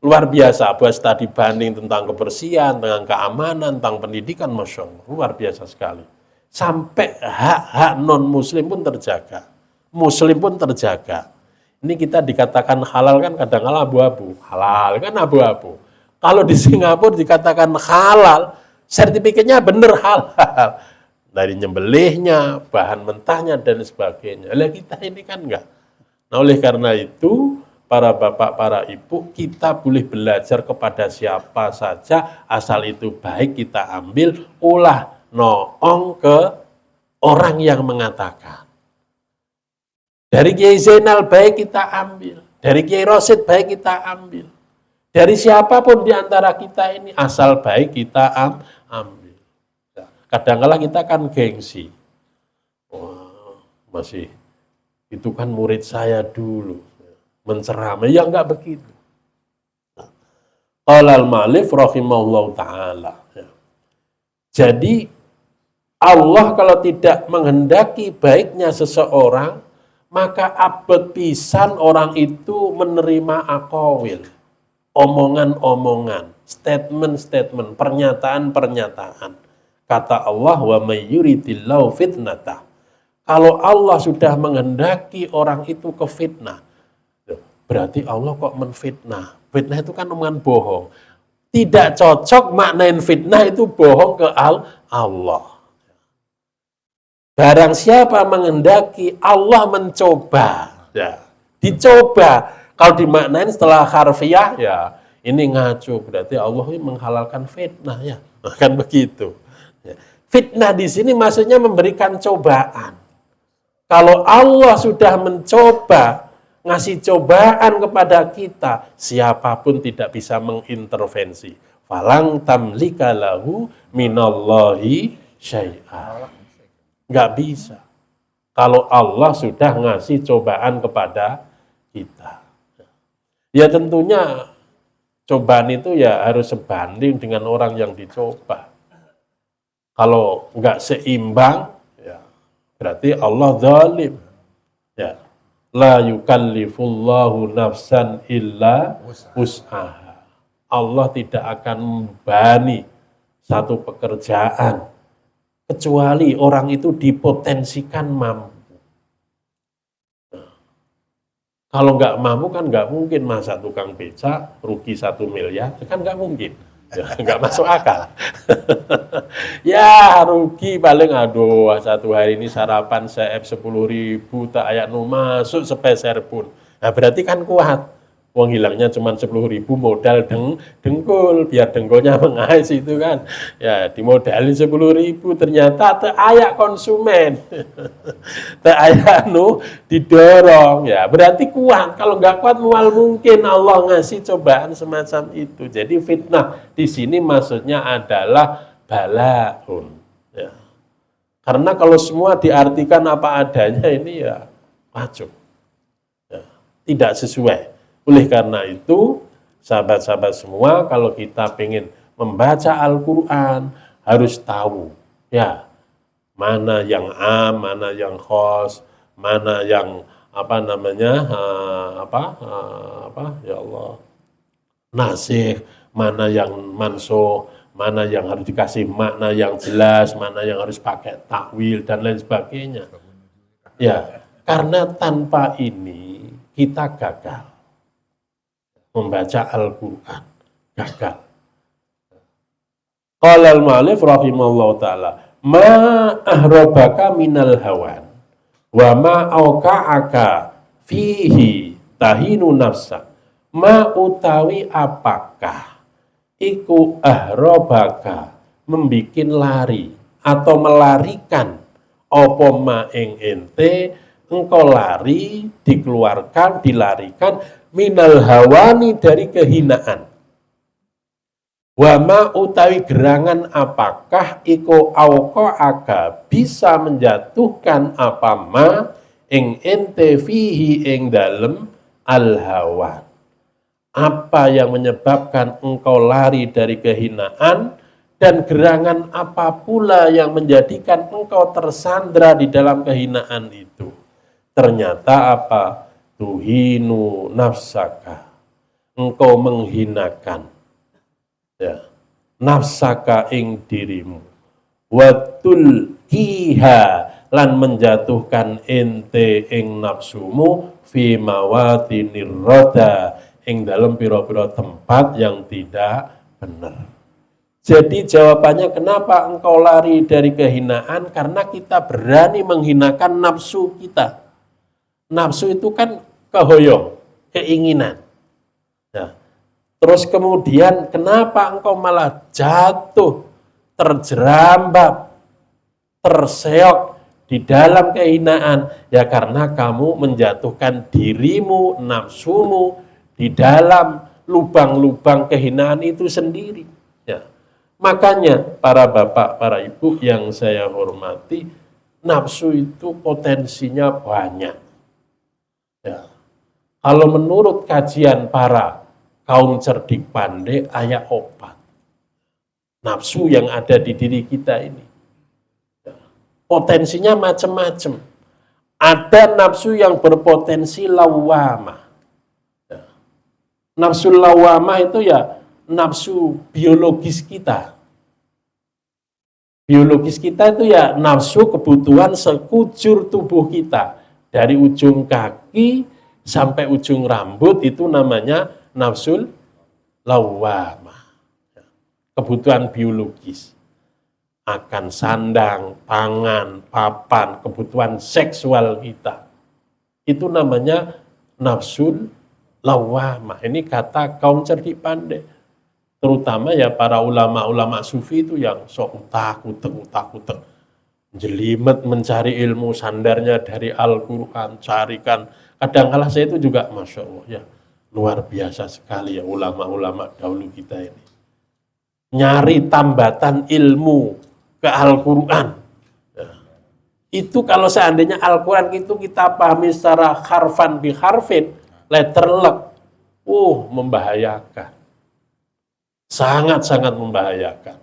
luar biasa buat studi banding tentang kebersihan, tentang keamanan, tentang pendidikan, Masya Allah. Luar biasa sekali. Sampai hak-hak non-muslim pun terjaga. Muslim pun terjaga. Ini kita dikatakan halal kan kadang-kadang abu-abu. Halal kan abu-abu. Kalau di Singapura dikatakan halal, sertifikatnya bener halal. Dari nyembelihnya, bahan mentahnya, dan sebagainya. Lah kita ini kan enggak. Nah oleh karena itu, para bapak, para ibu, kita boleh belajar kepada siapa saja, asal itu baik kita ambil, ulah noong ke orang yang mengatakan. Dari Kiai Zainal baik kita ambil. Dari Kiai Rosid baik kita ambil. Dari siapapun di antara kita ini asal baik kita ambil. Kadang-kadang kita kan gengsi. Wah, masih itu kan murid saya dulu. Menceramai, ya enggak begitu. Qala al-ma'alif rahimahullahu ta'ala. Jadi Allah kalau tidak menghendaki baiknya seseorang, maka abot pisan orang itu menerima aqawil, omongan-omongan, statement-statement, pernyataan-pernyataan. Kata Allah, wa may yuridillahu fitnatah. Kalau Allah sudah menghendaki orang itu ke fitnah, berarti Allah kok menfitnah. Fitnah itu kan omongan bohong. Tidak cocok maknain fitnah itu bohong ke Allah. Barang siapa menghendaki, Allah mencoba. Ya, dicoba. Kalau dimaknain setelah harfiah, ya ini ngaco. Berarti Allah ini menghalalkan fitnah ya. Kan begitu. Ya. Fitnah di sini maksudnya memberikan cobaan. Kalau Allah sudah mencoba, ngasih cobaan kepada kita, siapapun tidak bisa mengintervensi. Falang tamlika lahu minallahi syai'a. Nggak bisa. Kalau Allah sudah ngasih cobaan kepada kita. Ya tentunya cobaan itu ya harus sebanding dengan orang yang dicoba. Kalau nggak seimbang, ya berarti Allah zalim. Ya. La yukallifullahu nafsan illa wus'aha. Allah tidak akan membebani satu pekerjaan kecuali orang itu dipotensikan mampu. Nah, kalau nggak mampu kan nggak mungkin masa tukang beca rugi 1 miliar, kan nggak mungkin. Ya, nggak masuk akal. Ya rugi paling aduh satu hari ini sarapan CF 10.000 tak ayak nu masuk sepeser pun. Nah berarti kan kuat. Uang hilangnya cuma 10.000 modal dengkul biar dengkulnya mengais itu kan. Ya dimodalin 10.000 ternyata tak ayak konsumen. Tak ayak nu didorong ya berarti kuat. Kalau nggak kuat mual mungkin Allah ngasih cobaan semacam itu. Jadi fitnah di sini maksudnya adalah balaun. Ya. Karena kalau semua diartikan apa adanya ini ya macam ya, tidak sesuai. Oleh karena itu, sahabat-sahabat semua, kalau kita ingin membaca Al-Quran, harus tahu, ya, mana yang am, mana yang khos, mana yang ya Allah, nasih, mana yang mansuh, mana yang harus dikasih makna yang jelas, mana yang harus pakai takwil dan lain sebagainya. Ya, karena tanpa ini kita gagal. Membaca Al-Quran gagal. Qala al-mu'allif rahimahullahu ta'ala ma ahrabaka minal hawan wa ma awka'aka fihi tahinu nafsa ma utawi apakah iku ahrabaka membikin lari atau melarikan apa ma ing ente, engkau lari, dikeluarkan, dilarikan minal hawani dari kehinaan. Wama utawi gerangan apakah iko auko aga bisa menjatuhkan apa ma ing ente fihi ing dalem al hawan. Apa yang menyebabkan engkau lari dari kehinaan, dan gerangan apa pula yang menjadikan engkau tersandra di dalam kehinaan itu. Ternyata apa? Tuhinu nafsaka. Engkau menghinakan ya, nafsaka ing dirimu. Watul kiha lan menjatuhkan ente ing nafsumu fi mawatinir roda ing dalam piro-piro tempat yang tidak benar. Jadi jawabannya kenapa engkau lari dari kehinaan? Karena kita berani menghinakan nafsu kita. Nafsu itu kan kehoyong, keinginan. Nah, terus kemudian kenapa engkau malah jatuh, terjerambab, terseok di dalam kehinaan? Ya karena kamu menjatuhkan dirimu, nafsumu di dalam lubang-lubang kehinaan itu sendiri. Ya. Makanya para bapak, para ibu yang saya hormati, nafsu itu potensinya banyak. Ya. Kalau menurut kajian para kaum cerdik pandai, aya opat nafsu yang ada di diri kita ini. Ya. Potensinya macam-macam. Ada nafsu yang berpotensi lawamah. Ya. Nafsu lawamah itu ya nafsu biologis kita. Biologis kita itu ya nafsu kebutuhan sekujur tubuh kita. Dari ujung kaki sampai ujung rambut itu namanya nafsul lawamah. Kebutuhan biologis. Akan sandang, pangan, papan, kebutuhan seksual kita. Itu namanya nafsul lawamah. Ini kata kaum cerdik pandai. Terutama ya para ulama-ulama sufi itu yang sok utak-utek, jelimet mencari ilmu, sandarnya dari Al-Quran, carikan. Kadang-kala saya itu juga, Masya Allah ya, luar biasa sekali ya ulama-ulama dahulu kita ini. Nyari tambatan ilmu ke Al-Quran. Ya. Itu kalau seandainya Al-Quran itu kita pahami secara harfan bi harfin, letterlek, membahayakan. Sangat-sangat membahayakan.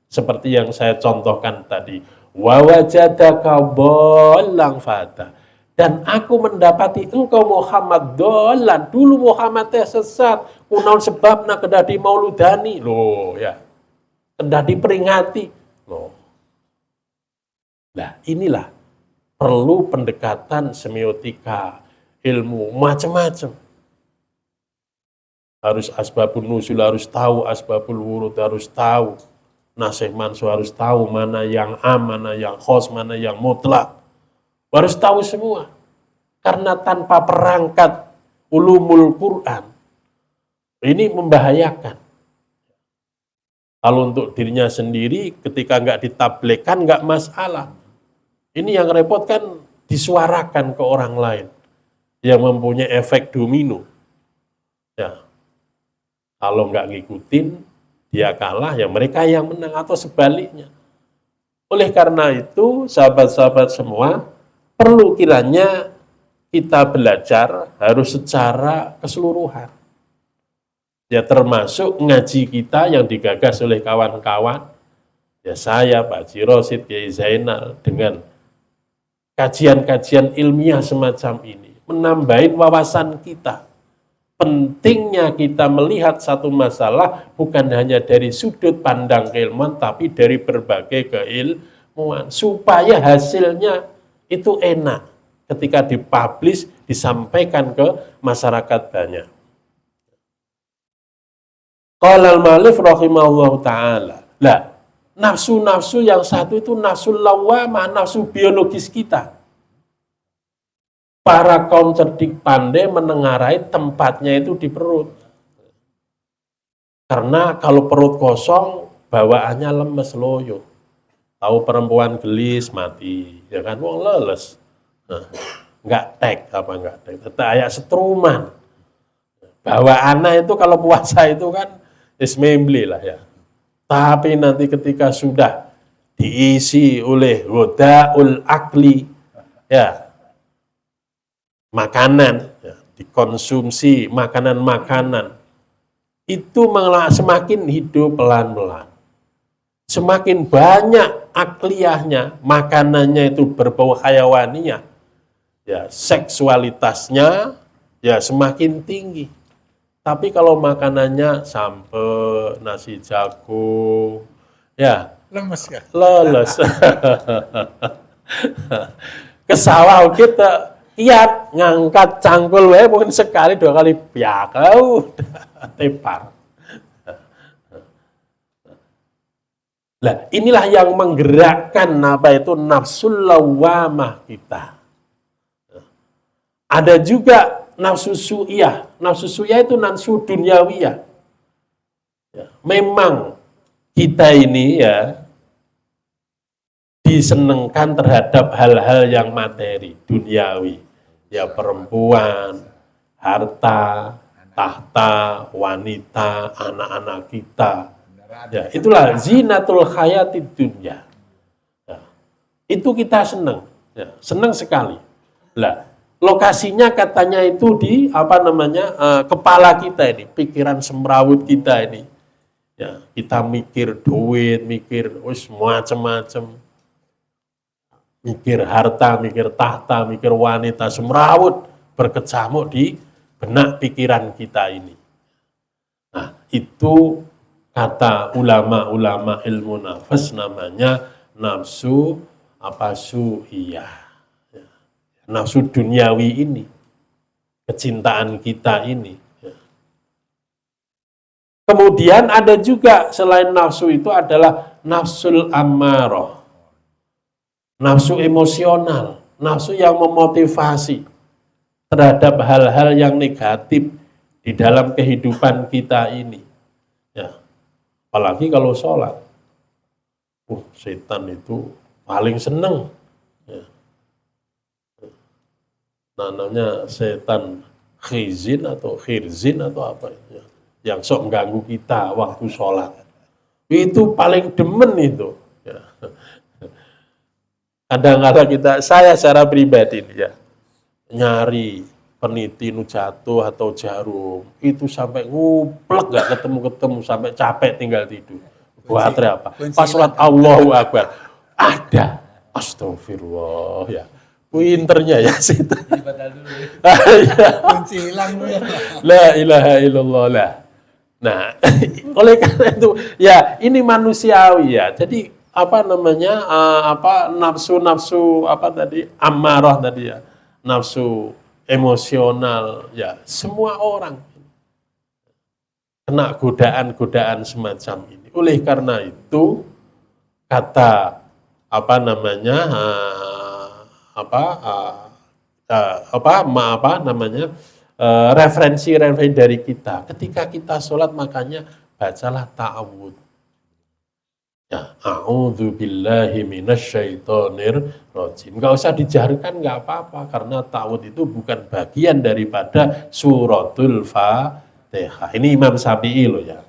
Seperti yang saya contohkan tadi. Wa wajadaka dhallan fahada. Dan aku mendapati engkau Muhammad dhallan. Dulu Muhammad teh sesat. Kunaon sebabna kedah di mauludani. Loh ya. Kedah diperingati. Loh. Nah inilah perlu pendekatan semiotika, ilmu macam-macam. Harus asbabun nusul, harus tahu asbabul wurud, harus tahu nasih mansuh, harus tahu mana yang am, mana yang khos, mana yang mutlak. Harus tahu semua. Karena tanpa perangkat ulumul Quran, ini membahayakan. Kalau untuk dirinya sendiri, ketika nggak ditabligkan, nggak masalah. Ini yang repot kan disuarakan ke orang lain, yang mempunyai efek domino. Ya. Kalau nggak ngikutin, dia kalah, ya mereka yang menang atau sebaliknya. Oleh karena itu, sahabat-sahabat semua, perlu kiranya kita belajar harus secara keseluruhan. Ya termasuk ngaji kita yang digagas oleh kawan-kawan, ya saya, Pak Haji Rosid, Kiai Zainal, dengan kajian-kajian ilmiah semacam ini, menambahin wawasan kita. Pentingnya kita melihat satu masalah bukan hanya dari sudut pandang keilmuan, tapi dari berbagai keilmuan. Supaya hasilnya itu enak ketika dipublish, disampaikan ke masyarakat banyak. Qala al-mu'allif rahimahullahu ta'ala. Lah, nafsu-nafsu yang satu itu nafsu lawamah, nafsu biologis kita. Para kaum cerdik pandai menengarai tempatnya itu di perut. Karena kalau perut kosong, bawaannya lemes loyo. Tahu perempuan gelis mati, ya kan? Wong leles. Nah, nggak tek, tetap kayak setruman. Bawaannya itu kalau puasa itu kan ismembli lah ya. Tapi nanti ketika sudah diisi oleh godaul akli, ya makanan, ya, dikonsumsi makanan-makanan, itu semakin hidup pelan-pelan. Semakin banyak akliyahnya, makanannya itu berbau hayawaniyah, ya seksualitasnya ya semakin tinggi. Tapi kalau makanannya sampai nasi jagung, ya
Lemes ya.
leles. Ke sawah kita kiat ngangkat cangkul wae mungkin sekali 2 kali biakau tepar. Nah, inilah yang menggerakkan apa itu nafsul lawamah kita. Ada juga nafsu su'iyah. Nafsu su'iyah itu nafsu duniawiyah. Ya, memang kita ini ya disenengkan terhadap hal-hal yang materi, duniawi. Ya perempuan, harta, tahta, wanita, anak-anak kita. Ya, itulah zinatul hayatid dunya. Ya, itu kita senang, ya, senang sekali. Lah, lokasinya katanya itu di kepala kita ini, pikiran semrawut kita ini. Ya, kita mikir duit, mikir macam-macam. Mikir harta, mikir tahta, mikir wanita, semrawut berkecamuk di benak pikiran kita ini. Nah, itu kata ulama-ulama ilmu nafas namanya nafsu su'iyah. Ya. Nafsu duniawi ini, kecintaan kita ini. Ya. Kemudian ada juga selain nafsu itu adalah nafsul ammarah. Nafsu emosional, nafsu yang memotivasi terhadap hal-hal yang negatif di dalam kehidupan kita ini. Ya. Apalagi kalau sholat, setan itu paling seneng. Ya. Namanya setan khizin atau khirzin atau apa itu, ya. Yang sok mengganggu kita waktu sholat. Itu paling demen itu. Ya. Kadang-kadang saya secara pribadi ya, nyari peniti jatuh atau jarum, itu sampai nguplek gak ketemu-ketemu, sampai capek tinggal tidur. Buat apa? Pas sholat Allahu Akbar, ada. Astagfirullah ya. Pinternya ya situ.
Kunci hilang ya.
La ilaha illallah lah. Nah, oleh karena itu ya ini manusiawi ya. Jadi nafsu amarah tadi ya, nafsu emosional ya, semua orang kena godaan-godaan semacam ini. Oleh karena itu kata referensi dari kita ketika kita sholat, makanya bacalah ta'awudz. Ya, a'udzubillahi minasyaitonir rajim. Enggak usah dijaharkan, enggak apa-apa, karena ta'awudz itu bukan bagian daripada suratul Fatihah. Ini Imam Syafi'i loh ya.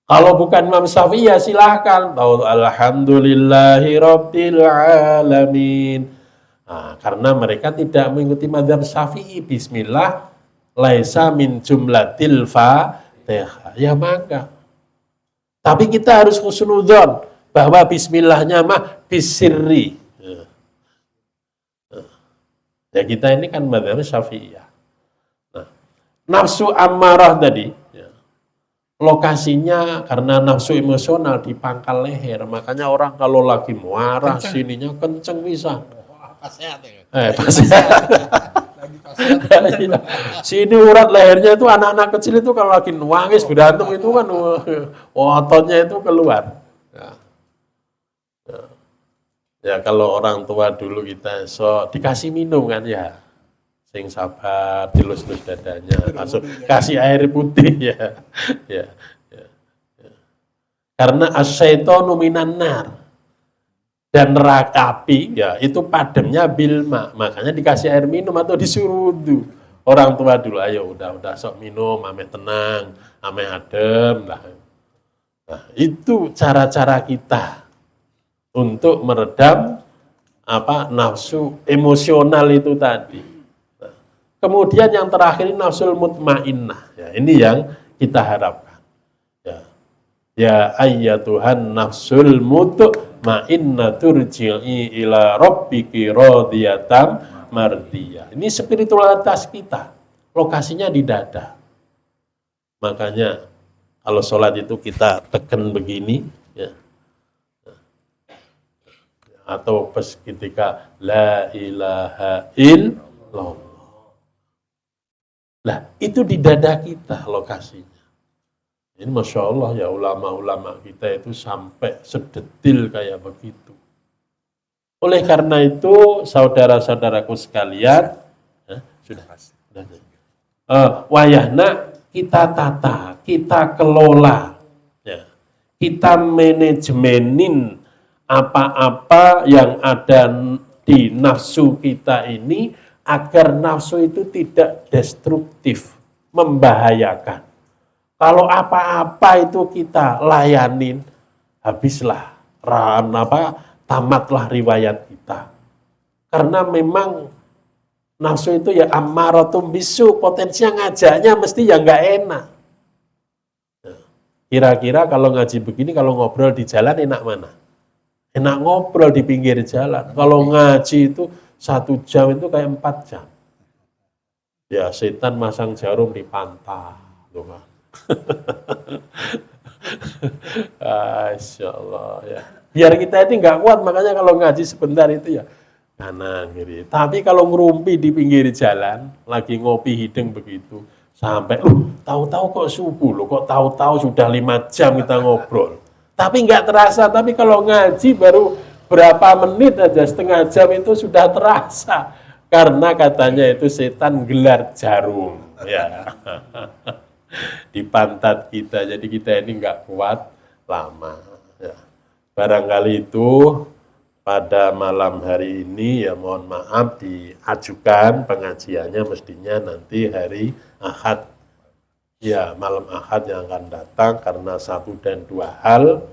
Kalau bukan Imam Syafi'i ya silahkan. Alhamdulillahi rabbil alamin. Nah, karena mereka tidak mengikuti mazhab Syafi'i, bismillah laisa min jumlatil Fatihah. Ya maka tapi kita harus husnudzon bahwa bismillahnya mah bisirri. Ya kita ini kan mazhab Syafi'iyah. Nah, nafsu ammarah tadi, ya, lokasinya karena nafsu emosional di pangkal leher, makanya orang kalau lagi marah sininya kenceng bisa.
Pasehat ya.
Pasehat. Sini urat lehernya itu anak-anak kecil itu kalau lagi nuangis berantem itu kan ototnya itu keluar. Ya kalau orang tua dulu kita dikasih minum kan ya, sing sabar, dilus-lus dadanya, langsung kasih air putih ya. Karena asyaitonu minan nar. Dan neraka api, ya itu padamnya bilma. Makanya dikasih air minum atau disuruh wudhu. Orang tua dulu, ayo udah sok minum, ame tenang, ame adem lah. Nah, itu cara-cara kita untuk meredam nafsu emosional itu tadi. Nah, kemudian yang terakhir nafsul mutmainnah. Ya, ini yang kita harapkan. Ya ayyatuhan nafsul mutmainnah turji'i ila rabbiki radiyatan mardiyah. Ini spiritualitas kita. Lokasinya di dada. Makanya kalau sholat itu kita tekan begini, ya. Atau pas ketika la ilaha illallah. Lah, itu di dada kita lokasinya. Ini Masya Allah ya, ulama-ulama kita itu sampai sedetil kayak begitu. Oleh karena itu, saudara-saudaraku sekalian, wayahna kita tata, kita kelola, ya. Kita manajemenin apa-apa yang ada di nafsu kita ini, agar nafsu itu tidak destruktif, membahayakan. Kalau apa-apa itu kita layanin, habislah, tamatlah riwayat kita. Karena memang nafsu itu ya ammaratum bisu, potensinya ngajaknya mesti ya nggak enak. Kira-kira kalau ngaji begini, kalau ngobrol di jalan enak mana? Enak ngobrol di pinggir jalan. Kalau ngaji itu 1 jam itu kayak 4 jam. Ya setan masang jarum di pantat, tuh kan. Masya Allah ya. Biar kita ini nggak kuat, makanya kalau ngaji sebentar itu ya kanan kiri. Tapi kalau ngerumpi di pinggir jalan, lagi ngopi hideng begitu, sampai tahu-tahu kok subuh loh, kok tahu-tahu sudah 5 jam kita ngobrol. Tapi nggak terasa. Tapi kalau ngaji baru berapa menit aja, setengah jam itu sudah terasa. Karena katanya itu setan gelar jarum ya. Di pantat kita, jadi kita ini nggak kuat lama. Ya. Barangkali itu pada malam hari ini ya mohon maaf diajukan pengajiannya mestinya nanti hari Ahad. Ya malam Ahad yang akan datang karena 1 dan 2 hal,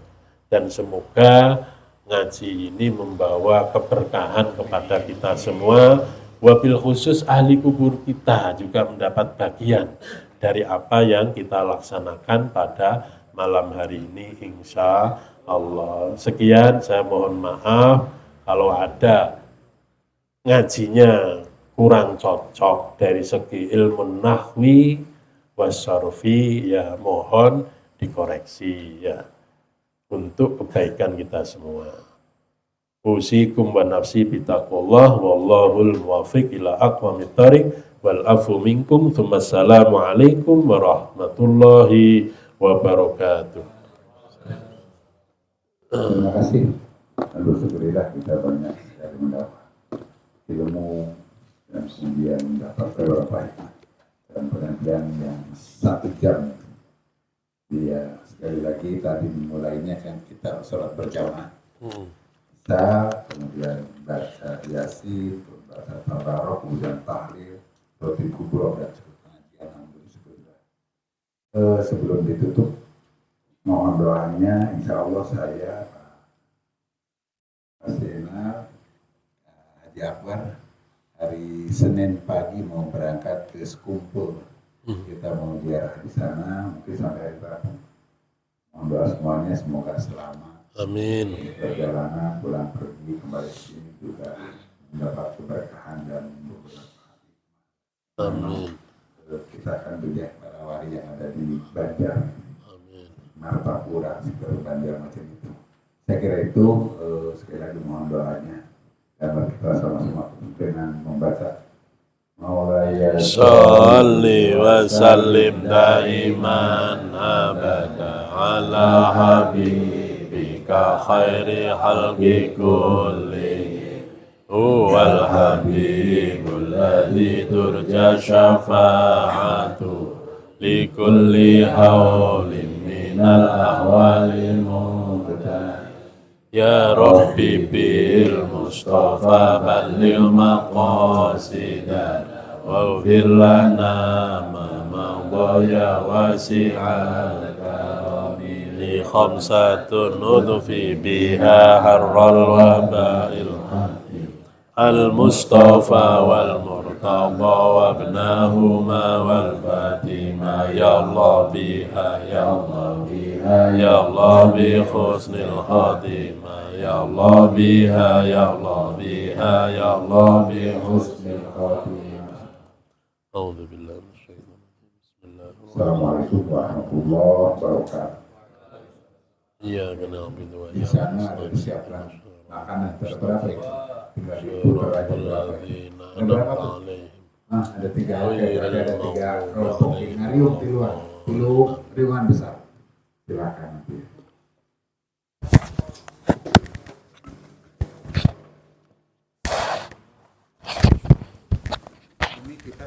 dan semoga ngaji ini membawa keberkahan kepada kita semua. Wabil khusus ahli kubur kita juga mendapat bagian dari apa yang kita laksanakan pada malam hari ini insya Allah. Sekian, saya mohon maaf kalau ada ngajinya kurang cocok dari segi ilmu nahwi wasarfi, ya mohon dikoreksi ya untuk kebaikan kita semua. Usikum wa nafsi bitaqwallah wallahul muwaffiq ila aqwamit thariq. Wal afu minkum, tsummassalamu alaikum warahmatullahi wabarakatuh.
Terima kasih. Alhamdulillah kita banyak sekali mendapat ilmu dan kemudian mendapat beberapa hikmah dan penantian yang 1 jam. Dia sekali lagi tadi mulainya kan kita sholat berjamaah. Kita kemudian baca Yasin, baca Tabarok, kemudian tahlil, roti kubro dan pengajian. Alhamdulillah. Sebelum ditutup, mohon doanya, insya Allah saya Pak Sena, Haji Akbar, hari Senin pagi mau berangkat ke Sekumpul. Kita mau ziarah di sana, mungkin sampai hari Rabu. Mohon doa semuanya semoga selamat.
Amin.
Perjalanan pulang pergi kembali ke sini juga mendapat keberkahan dan bermanfaat.
Amin.
Kita akan melihat para wali yang ada di Banjar, Martapura, seperti Banjar macam itu. Saya kira itu sekali lagi mohon doanya dan kita sama-sama dengan membaca Maulaya
Shalli wa sallim daiman abada ala habibika khairi halqi kulli huwal habibul ladzi turja syafa'atu likulli hawlin min minal ahwali muqtadi Ya Rabbi bil Mustafa balil maqasidana waghfir lana ma madaya wasi'al karami li khamsatun nudfi biha harral waba'il al-Mustafa wal Murtada wa ibnahuma wal Fatima ya Allah biha ya Allah biha ya Allah bi husnil khatimah ya Allah biha ya Allah biha ya Allah bi husnil khatimah. A'udzu billahi minasyaitonir rajim. Bismillahirrahmanirrahim.
Assalamualaikum warahmatullahi wabarakatuh.
Iya kenal pintu
Di sana ada disiapkan makanan berapa ya? 3.000 berapa berapa? Ada berapa tuh? Ada 3, ada 3 kelompok ngarium di luar, riungan besar. Silakan nanti. Ini kita